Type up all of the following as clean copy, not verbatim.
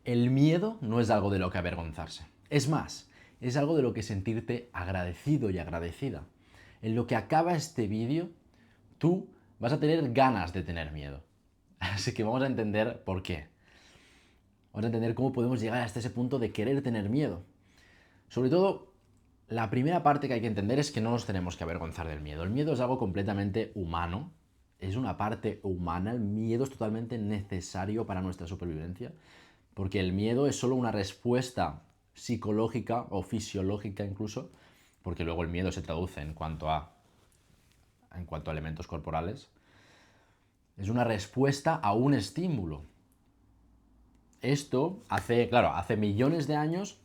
El miedo no es algo de lo que avergonzarse. Es más, es algo de lo que sentirte agradecido y agradecida. En lo que acaba este vídeo, tú vas a tener ganas de tener miedo. Así que vamos a entender por qué. Vamos a entender cómo podemos llegar hasta ese punto de querer tener miedo. Sobre todo, la primera parte que hay que entender es que no nos tenemos que avergonzar del miedo. El miedo es algo completamente humano, es una parte humana, el miedo es totalmente necesario para nuestra supervivencia, porque el miedo es solo una respuesta psicológica o fisiológica incluso, porque luego el miedo se traduce en cuanto a elementos corporales, es una respuesta a un estímulo. Esto hace millones de años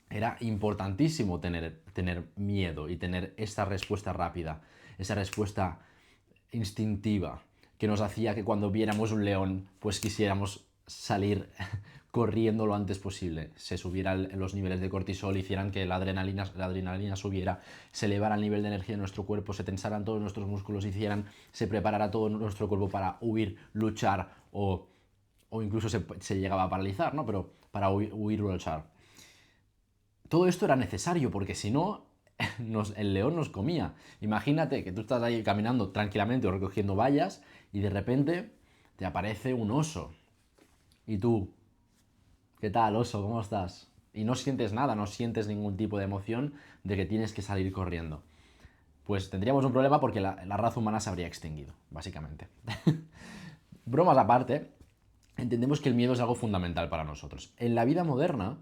era importantísimo tener miedo y tener esta respuesta rápida, esa respuesta instintiva que nos hacía que cuando viéramos un león pues quisiéramos salir corriendo lo antes posible, se subieran los niveles de cortisol, hicieran que la adrenalina subiera, se elevara el nivel de energía de nuestro cuerpo, se tensaran todos nuestros músculos, se preparara todo nuestro cuerpo para huir, luchar o incluso se llegaba a paralizar, ¿no? Pero para huir o luchar. Todo esto era necesario porque si no, el león nos comía. Imagínate que tú estás ahí caminando tranquilamente o recogiendo bayas y de repente te aparece un oso. Y tú, ¿qué tal, oso? ¿Cómo estás? Y no sientes nada, no sientes ningún tipo de emoción de que tienes que salir corriendo. Pues tendríamos un problema porque la raza humana se habría extinguido, básicamente. Bromas aparte, entendemos que el miedo es algo fundamental para nosotros. En la vida moderna,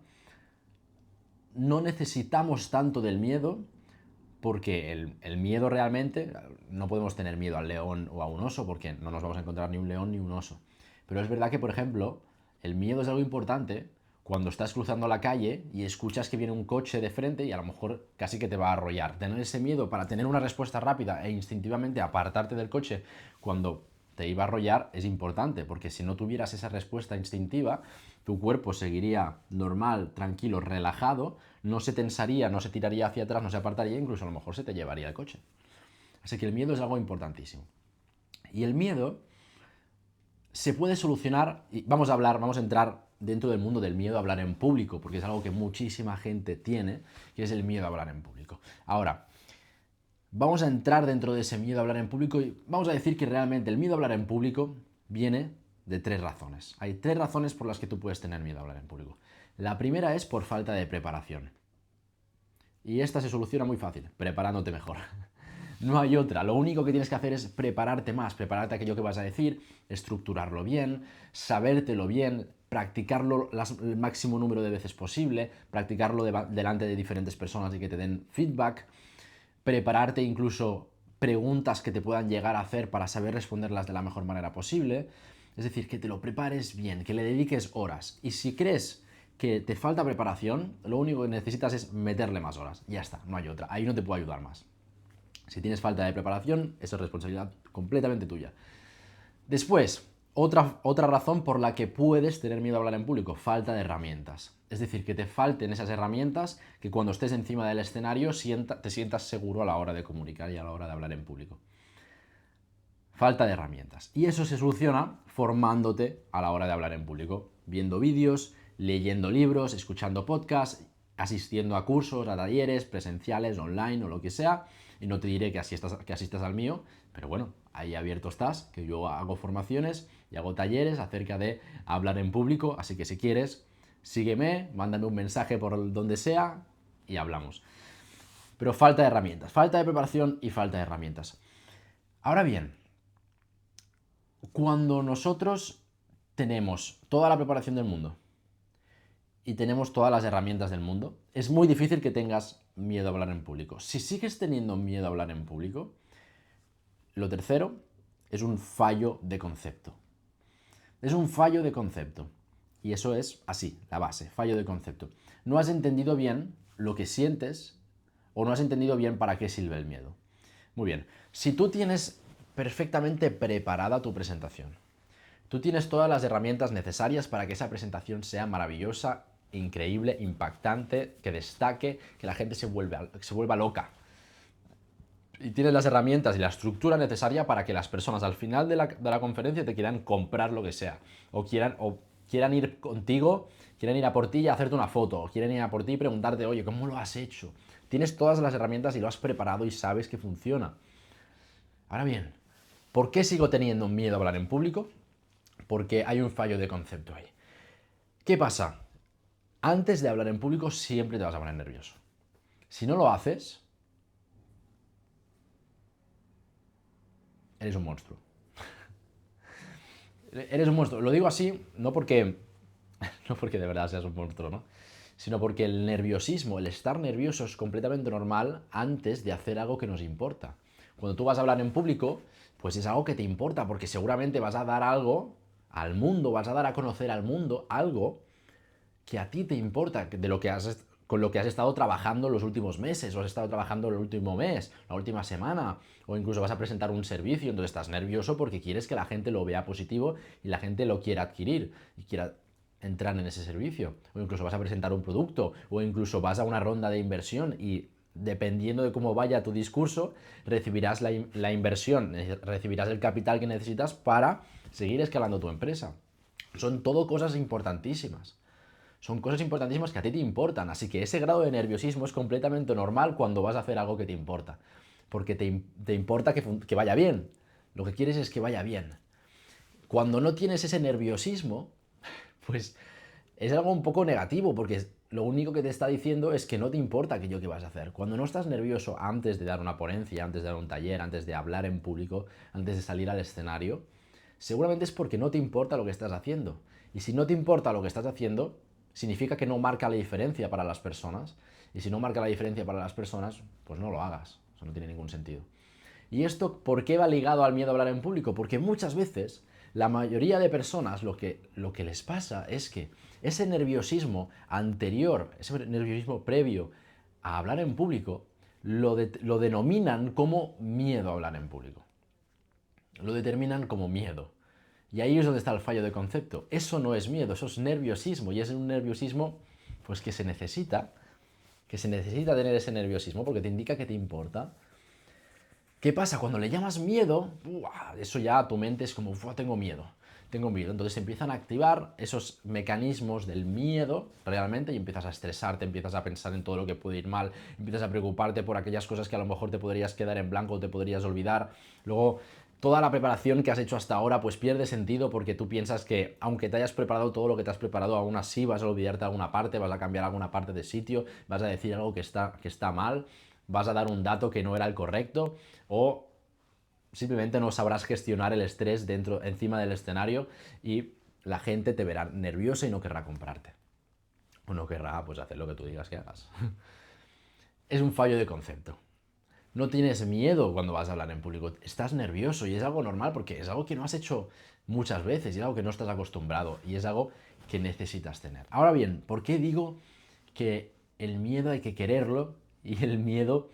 no necesitamos tanto del miedo porque el miedo realmente, no podemos tener miedo al león o a un oso porque no nos vamos a encontrar ni un león ni un oso. Pero es verdad que, por ejemplo, el miedo es algo importante cuando estás cruzando la calle y escuchas que viene un coche de frente y a lo mejor casi que te va a arrollar. Tener ese miedo para tener una respuesta rápida e instintivamente apartarte del coche cuando te iba a arrollar es importante, porque si no tuvieras esa respuesta instintiva, tu cuerpo seguiría normal, tranquilo, relajado, no se tensaría, no se tiraría hacia atrás, no se apartaría, incluso a lo mejor se te llevaría el coche. Así que el miedo es algo importantísimo. Y el miedo se puede solucionar, y vamos a entrar dentro del mundo del miedo a hablar en público, porque es algo que muchísima gente tiene, que es el miedo a hablar en público. Ahora, vamos a entrar dentro de ese miedo a hablar en público y vamos a decir que realmente el miedo a hablar en público viene de tres razones. Hay tres razones por las que tú puedes tener miedo a hablar en público. La primera es por falta de preparación. Y esta se soluciona muy fácil, preparándote mejor. No hay otra. Lo único que tienes que hacer es prepararte más, prepararte aquello que vas a decir, estructurarlo bien, sabértelo bien, practicarlo el máximo número de veces posible, practicarlo delante de diferentes personas y que te den feedback, prepararte incluso preguntas que te puedan llegar a hacer para saber responderlas de la mejor manera posible. Es decir, que te lo prepares bien, que le dediques horas. Y si crees que te falta preparación, lo único que necesitas es meterle más horas. Ya está, no hay otra. Ahí no te puedo ayudar más. Si tienes falta de preparación, eso es responsabilidad completamente tuya. Después, otra razón por la que puedes tener miedo a hablar en público, falta de herramientas. Es decir, que te falten esas herramientas que cuando estés encima del escenario te sientas seguro a la hora de comunicar y a la hora de hablar en público. Falta de herramientas. Y eso se soluciona formándote a la hora de hablar en público, viendo vídeos, leyendo libros, escuchando podcasts, asistiendo a cursos, a talleres presenciales, online o lo que sea. Y no te diré que asistas al mío, pero bueno, ahí abierto estás, que yo hago formaciones y hago talleres acerca de hablar en público, así que si quieres, sígueme, mándame un mensaje por donde sea y hablamos. Pero falta de herramientas, falta de preparación y falta de herramientas. Ahora bien, cuando nosotros tenemos toda la preparación del mundo y tenemos todas las herramientas del mundo, es muy difícil que tengas miedo a hablar en público. Si sigues teniendo miedo a hablar en público, lo tercero es un fallo de concepto. Es un fallo de concepto. Y eso es así, la base, fallo de concepto. No has entendido bien lo que sientes o no has entendido bien para qué sirve el miedo. Muy bien, si tú tienes perfectamente preparada tu presentación, tú tienes todas las herramientas necesarias para que esa presentación sea maravillosa, increíble, impactante, que destaque, que la gente se vuelva loca. Y tienes las herramientas y la estructura necesaria para que las personas al final de la conferencia te quieran comprar lo que sea. O quieran ir contigo, quieren ir a por ti y hacerte una foto, quieren ir a por ti y preguntarte, oye, ¿cómo lo has hecho? Tienes todas las herramientas y lo has preparado y sabes que funciona. Ahora bien, ¿por qué sigo teniendo miedo a hablar en público? Porque hay un fallo de concepto ahí. ¿Qué pasa? Antes de hablar en público siempre te vas a poner nervioso. Si no lo haces, eres un monstruo. Eres un monstruo. Lo digo así no porque, no porque de verdad seas un monstruo, ¿no? Sino porque el nerviosismo, el estar nervioso es completamente normal antes de hacer algo que nos importa. Cuando tú vas a hablar en público, pues es algo que te importa, porque seguramente vas a dar algo al mundo, vas a dar a conocer al mundo algo que a ti te importa, de lo que con lo que has estado trabajando los últimos meses, o has estado trabajando el último mes, la última semana, o incluso vas a presentar un servicio, entonces estás nervioso porque quieres que la gente lo vea positivo y la gente lo quiera adquirir y quiera entrar en ese servicio, o incluso vas a presentar un producto, o incluso vas a una ronda de inversión y dependiendo de cómo vaya tu discurso, recibirás la inversión, recibirás el capital que necesitas para seguir escalando tu empresa. Son todo cosas importantísimas. Son cosas importantísimas que a ti te importan, así que ese grado de nerviosismo es completamente normal cuando vas a hacer algo que te importa, porque te importa que vaya bien, lo que quieres es que vaya bien. Cuando no tienes ese nerviosismo, pues es algo un poco negativo, porque lo único que te está diciendo es que no te importa aquello que vas a hacer. Cuando no estás nervioso antes de dar una ponencia, antes de dar un taller, antes de hablar en público, antes de salir al escenario, seguramente es porque no te importa lo que estás haciendo. Y si no te importa lo que estás haciendo, significa que no marca la diferencia para las personas. Y si no marca la diferencia para las personas, pues no lo hagas. Eso no tiene ningún sentido. ¿Y esto por qué va ligado al miedo a hablar en público? Porque muchas veces la mayoría de personas lo que les pasa es que ese nerviosismo anterior, ese nerviosismo previo a hablar en público, lo denominan como miedo a hablar en público. Lo determinan como miedo. Y ahí es donde está el fallo de concepto. Eso no es miedo, eso es nerviosismo. Y es un nerviosismo pues, que se necesita tener ese nerviosismo porque te indica que te importa. ¿Qué pasa? Cuando le llamas miedo, eso ya tu mente es como, tengo miedo, tengo miedo. Entonces se empiezan a activar esos mecanismos del miedo realmente y empiezas a estresarte, empiezas a pensar en todo lo que puede ir mal, empiezas a preocuparte por aquellas cosas que a lo mejor te podrías quedar en blanco o te podrías olvidar. Luego, toda la preparación que has hecho hasta ahora pues pierde sentido porque tú piensas que aunque te hayas preparado todo lo que te has preparado, aún así vas a olvidarte alguna parte, vas a cambiar alguna parte de sitio, vas a decir algo que está mal, vas a dar un dato que no era el correcto o simplemente no sabrás gestionar el estrés encima del escenario y la gente te verá nerviosa y no querrá comprarte. O no querrá pues hacer lo que tú digas que hagas. Es un fallo de concepto. No tienes miedo cuando vas a hablar en público, estás nervioso y es algo normal porque es algo que no has hecho muchas veces y es algo que no estás acostumbrado y es algo que necesitas tener. Ahora bien, ¿por qué digo que el miedo hay que quererlo y el miedo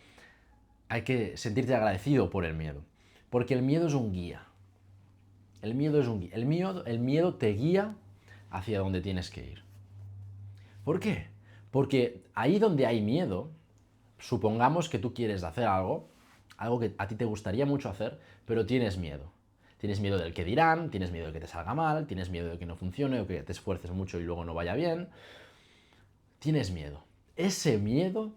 hay que sentirte agradecido por el miedo? Porque el miedo es un guía. El miedo es un guía. El miedo te guía hacia donde tienes que ir. ¿Por qué? Porque ahí donde hay miedo, supongamos que tú quieres hacer algo que a ti te gustaría mucho hacer, pero tienes miedo. Tienes miedo del que dirán, tienes miedo de que te salga mal, tienes miedo de que no funcione o que te esfuerces mucho y luego no vaya bien. Tienes miedo. Ese miedo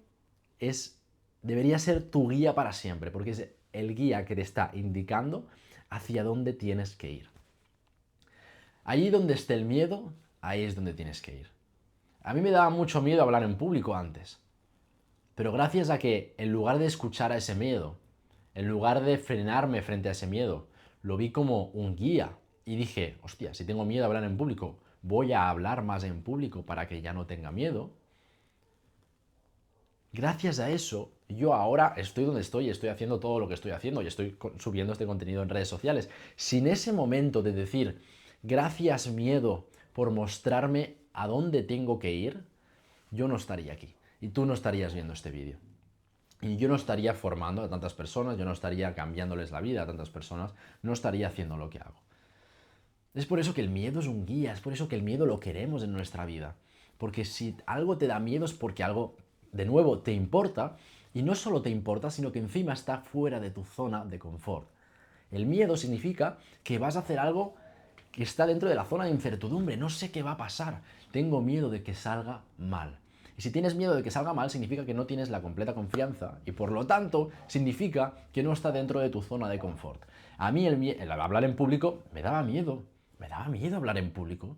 debería ser tu guía para siempre, porque es el guía que te está indicando hacia dónde tienes que ir. Allí donde esté el miedo, ahí es donde tienes que ir. A mí me daba mucho miedo hablar en público antes, pero gracias a que en lugar de escuchar a ese miedo, en lugar de frenarme frente a ese miedo, lo vi como un guía y dije, hostia, si tengo miedo a hablar en público, voy a hablar más en público para que ya no tenga miedo. Gracias a eso, yo ahora estoy donde estoy haciendo todo lo que estoy haciendo y estoy subiendo este contenido en redes sociales. Sin ese momento de decir, gracias miedo por mostrarme a dónde tengo que ir, yo no estaría aquí y tú no estarías viendo este vídeo. Y yo no estaría formando a tantas personas, yo no estaría cambiándoles la vida a tantas personas, no estaría haciendo lo que hago. Es por eso que el miedo es un guía, es por eso que el miedo lo queremos en nuestra vida. Porque si algo te da miedo es porque algo, de nuevo, te importa, y no solo te importa, sino que encima está fuera de tu zona de confort. El miedo significa que vas a hacer algo que está dentro de la zona de incertidumbre, no sé qué va a pasar, tengo miedo de que salga mal. Y si tienes miedo de que salga mal, significa que no tienes la completa confianza y por lo tanto significa que no está dentro de tu zona de confort. A mí el hablar en público me daba miedo hablar en público.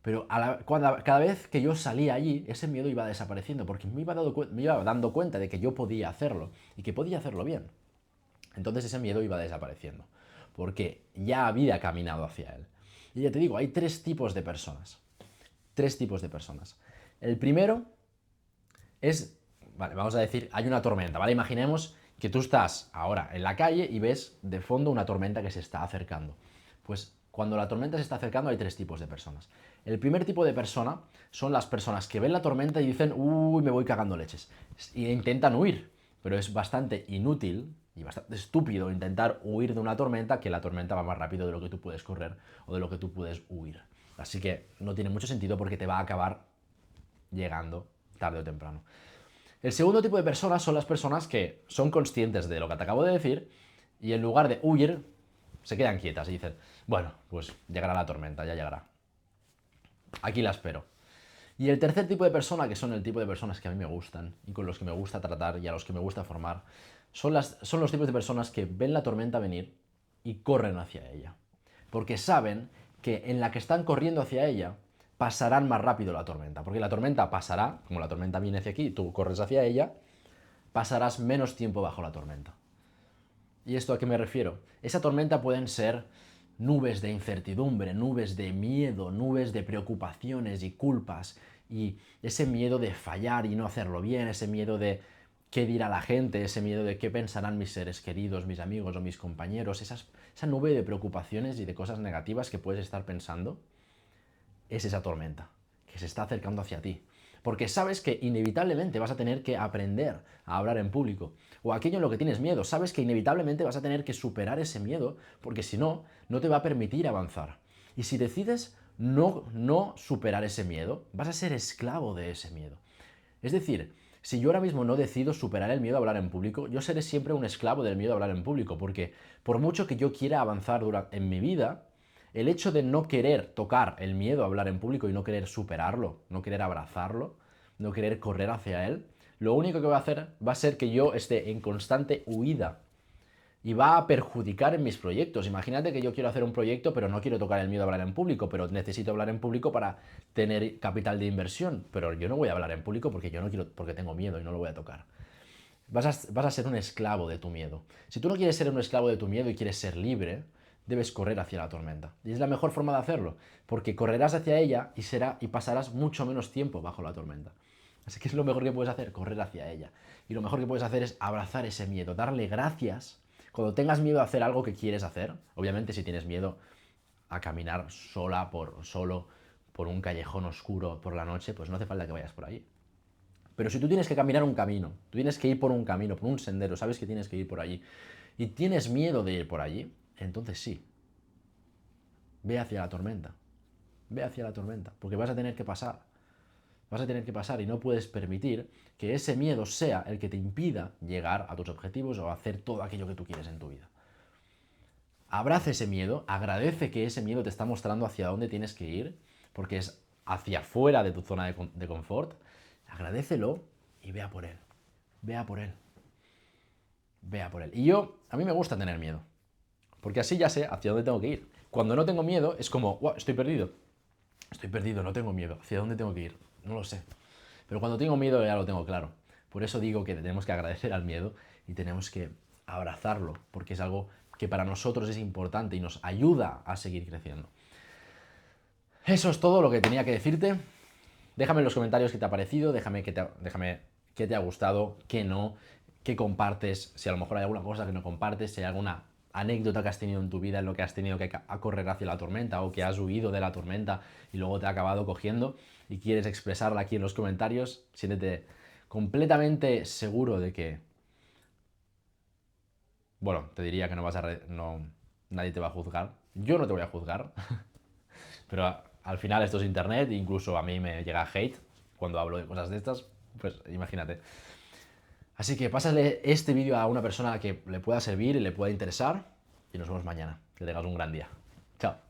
Pero cada vez que yo salía allí, ese miedo iba desapareciendo porque me iba dando cuenta de que yo podía hacerlo y que podía hacerlo bien. Entonces ese miedo iba desapareciendo porque ya había caminado hacia él. Y ya te digo, hay tres tipos de personas. Tres tipos de personas. El primero es, vale, vamos a decir, hay una tormenta, ¿vale? Imaginemos que tú estás ahora en la calle y ves de fondo una tormenta que se está acercando. Pues cuando la tormenta se está acercando hay tres tipos de personas. El primer tipo de persona son las personas que ven la tormenta y dicen, uy, me voy cagando leches. Y intentan huir, pero es bastante inútil y bastante estúpido intentar huir de una tormenta, que la tormenta va más rápido de lo que tú puedes correr o de lo que tú puedes huir. Así que no tiene mucho sentido porque te va a acabar llegando tarde o temprano. El segundo tipo de personas son las personas que son conscientes de lo que te acabo de decir y en lugar de huir, se quedan quietas y dicen, bueno, pues llegará la tormenta, ya llegará. Aquí la espero. Y el tercer tipo de persona, que son el tipo de personas que a mí me gustan y con los que me gusta tratar y a los que me gusta formar, son los tipos de personas que ven la tormenta venir y corren hacia ella. Porque saben que en la que están corriendo hacia ella pasarán más rápido la tormenta. Porque la tormenta pasará, como la tormenta viene hacia aquí, tú corres hacia ella, pasarás menos tiempo bajo la tormenta. ¿Y esto a qué me refiero? Esa tormenta pueden ser nubes de incertidumbre, nubes de miedo, nubes de preocupaciones y culpas, y ese miedo de fallar y no hacerlo bien, ese miedo de qué dirá la gente, ese miedo de qué pensarán mis seres queridos, mis amigos o mis compañeros, esa nube de preocupaciones y de cosas negativas que puedes estar pensando, es esa tormenta que se está acercando hacia ti. Porque sabes que inevitablemente vas a tener que aprender a hablar en público. O aquello en lo que tienes miedo, sabes que inevitablemente vas a tener que superar ese miedo, porque si no, no te va a permitir avanzar. Y si decides no superar ese miedo, vas a ser esclavo de ese miedo. Es decir, si yo ahora mismo no decido superar el miedo a hablar en público, yo seré siempre un esclavo del miedo a hablar en público, porque por mucho que yo quiera avanzar en mi vida, el hecho de no querer tocar el miedo a hablar en público y no querer superarlo, no querer abrazarlo, no querer correr hacia él, lo único que va a hacer va a ser que yo esté en constante huida y va a perjudicar en mis proyectos. Imagínate que yo quiero hacer un proyecto, pero no quiero tocar el miedo a hablar en público, pero necesito hablar en público para tener capital de inversión, pero yo no voy a hablar en público porque yo no quiero, porque tengo miedo y no lo voy a tocar. Vas a ser un esclavo de tu miedo. Si tú no quieres ser un esclavo de tu miedo y quieres ser libre, debes correr hacia la tormenta. Y es la mejor forma de hacerlo, porque correrás hacia ella y pasarás mucho menos tiempo bajo la tormenta. Así que es lo mejor que puedes hacer, correr hacia ella. Y lo mejor que puedes hacer es abrazar ese miedo, darle gracias. Cuando tengas miedo a hacer algo que quieres hacer, obviamente si tienes miedo a caminar solo por un callejón oscuro por la noche, pues no hace falta que vayas por ahí. Pero si tú tienes que caminar un camino, tú tienes que ir por un camino, por un sendero, sabes que tienes que ir por allí, y tienes miedo de ir por allí, entonces sí, ve hacia la tormenta. Ve hacia la tormenta, porque vas a tener que pasar. Vas a tener que pasar y no puedes permitir que ese miedo sea el que te impida llegar a tus objetivos o hacer todo aquello que tú quieres en tu vida. Abraza ese miedo, agradece que ese miedo te está mostrando hacia dónde tienes que ir, porque es hacia afuera de tu zona de confort. Agradécelo y vea por él. Vea por él. Vea por él. Y a mí me gusta tener miedo, porque así ya sé hacia dónde tengo que ir. Cuando no tengo miedo es como, wow, estoy perdido. Estoy perdido, no tengo miedo. ¿Hacia dónde tengo que ir? No lo sé. Pero cuando tengo miedo ya lo tengo claro. Por eso digo que tenemos que agradecer al miedo y tenemos que abrazarlo, porque es algo que para nosotros es importante y nos ayuda a seguir creciendo. Eso es todo lo que tenía que decirte. Déjame en los comentarios qué te ha parecido, déjame qué te ha gustado, qué no, qué compartes, si a lo mejor hay alguna cosa que no compartes, si hay alguna anécdota que has tenido en tu vida en lo que has tenido que correr hacia la tormenta o que has huido de la tormenta y luego te ha acabado cogiendo y quieres expresarla aquí en los comentarios, siéntete completamente seguro de que, bueno, te diría que nadie te va a juzgar, yo no te voy a juzgar, pero al final esto es internet, incluso a mí me llega hate cuando hablo de cosas de estas, pues imagínate. Así que pásale este vídeo a una persona a la que le pueda servir y le pueda interesar y nos vemos mañana. Que tengas un gran día. Chao.